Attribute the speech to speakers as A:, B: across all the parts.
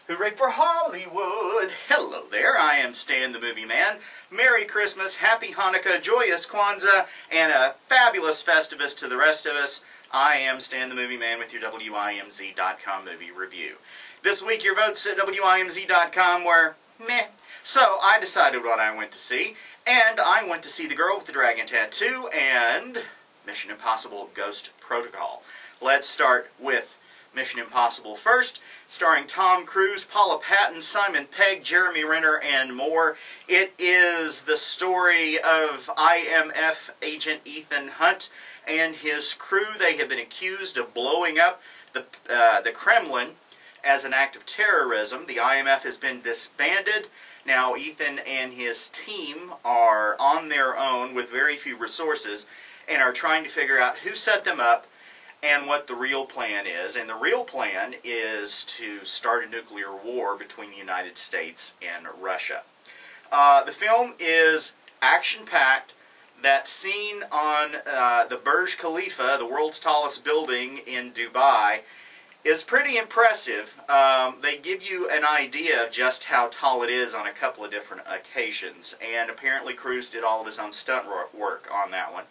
A: Hooray for Hollywood! Hello there, I am Stan the Movie Man. Merry Christmas, Happy Hanukkah, Joyous Kwanzaa, and a fabulous Festivus to the rest of us. I am Stan the Movie Man with your WIMZ.com movie review. This week your votes at WIMZ.com were meh. So I decided what I went to see, and I went to see The Girl with the Dragon Tattoo and Mission Impossible Ghost Protocol. Let's start with Mission Impossible first, starring Tom Cruise, Paula Patton, Simon Pegg, Jeremy Renner, and more. It is the story of IMF agent Ethan Hunt and his crew. They have been accused of blowing up the Kremlin as an act of terrorism. The IMF has been disbanded. Now Ethan and his team are on their own with very few resources and are trying to figure out who set them up and what the real plan is. And the real plan is to start a nuclear war between the United States and Russia. The film is action-packed. That scene on the Burj Khalifa, the world's tallest building in Dubai, is pretty impressive. They give you an idea of just how tall it is on a couple of different occasions. And apparently Cruise did all of his own stunt work on that one.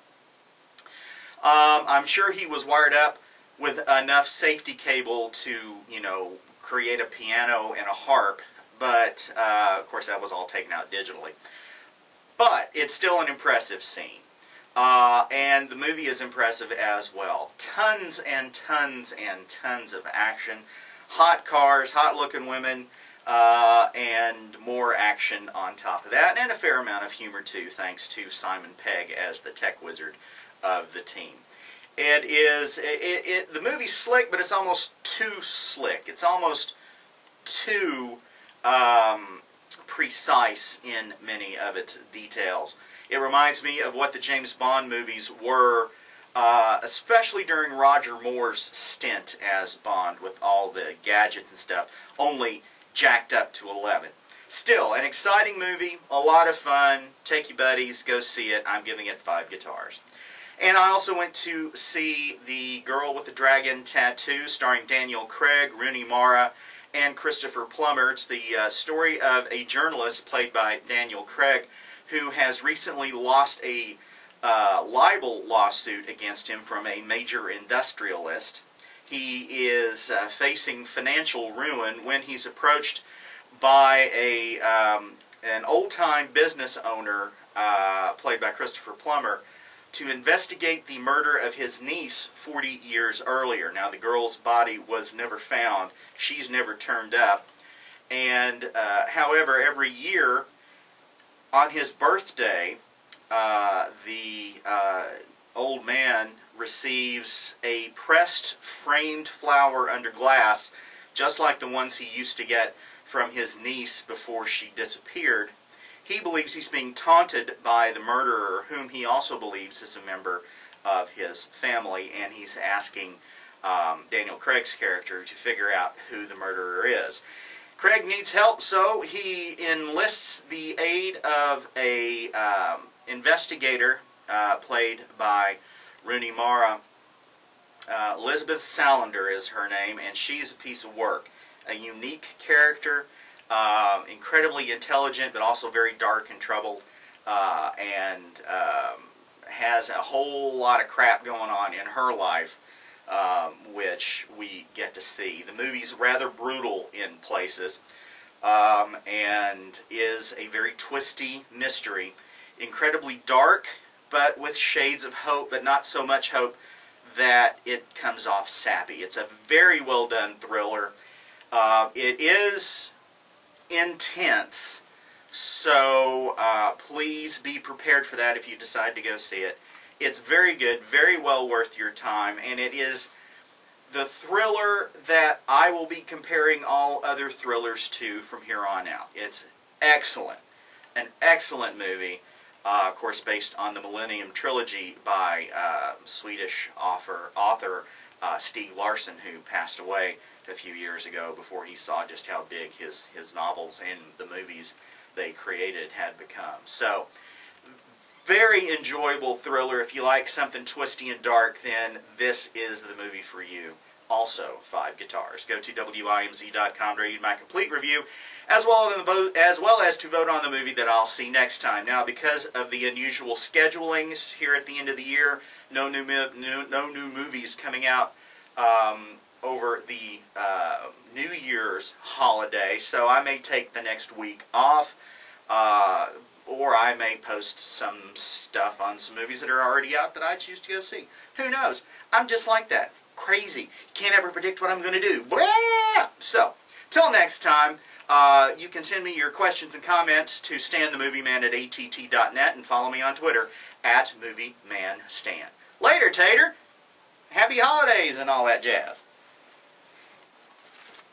A: I'm sure he was wired up with enough safety cable to, create a piano and a harp, but, of course, that was all taken out digitally. But it's still an impressive scene. And the movie is impressive as well. Tons and tons and tons of action. Hot cars, hot-looking women, and more action on top of that. And a fair amount of humor, too, thanks to Simon Pegg as the tech wizard of the team. The movie's slick, but it's almost too slick. It's almost too precise in many of its details. It reminds me of what the James Bond movies were, especially during Roger Moore's stint as Bond, with all the gadgets and stuff, only jacked up to 11. Still, an exciting movie, a lot of fun. Take your buddies, go see it. I'm giving it 5 guitars. And I also went to see The Girl with the Dragon Tattoo, starring Daniel Craig, Rooney Mara, and Christopher Plummer. It's the story of a journalist played by Daniel Craig who has recently lost a libel lawsuit against him from a major industrialist. He is facing financial ruin when he's approached by an old-time business owner played by Christopher Plummer to investigate the murder of his niece 40 years earlier. Now, the girl's body was never found. She's never turned up. And, however, every year on his birthday, the old man receives a pressed, framed flower under glass, just like the ones he used to get from his niece before she disappeared. He believes he's being taunted by the murderer, whom he also believes is a member of his family, and he's asking Daniel Craig's character to figure out who the murderer is. Craig needs help, so he enlists the aid of a investigator played by Rooney Mara. Elizabeth Salander is her name, and she's a piece of work. A unique character. Incredibly intelligent, but also very dark and troubled, and has a whole lot of crap going on in her life, which we get to see. The movie's rather brutal in places, and is a very twisty mystery. Incredibly dark, but with shades of hope, but not so much hope that it comes off sappy. It's a very well done thriller. It is intense, so please be prepared for that if you decide to go see it. It's very good, very well worth your time, and it is the thriller that I will be comparing all other thrillers to from here on out. It's excellent, an excellent movie, of course based on the Millennium Trilogy by Swedish author Stieg Larsson, who passed away a few years ago before he saw just how big his novels and the movies they created had become. So, very enjoyable thriller. If you like something twisty and dark, then this is the movie for you. also 5 guitars. Go to WIMZ.com to read my complete review, as well as to vote on the movie that I'll see next time. Now, because of the unusual schedulings here at the end of the year, no new movies coming out over the New Year's holiday, so I may take the next week off, or I may post some stuff on some movies that are already out that I choose to go see. Who knows? I'm just like that. Crazy. Can't ever predict what I'm going to do. Blah! So, till next time, you can send me your questions and comments to stanthemovieman@att.net and follow me on Twitter @MovieManStan. Later, Tater! Happy holidays and all that jazz.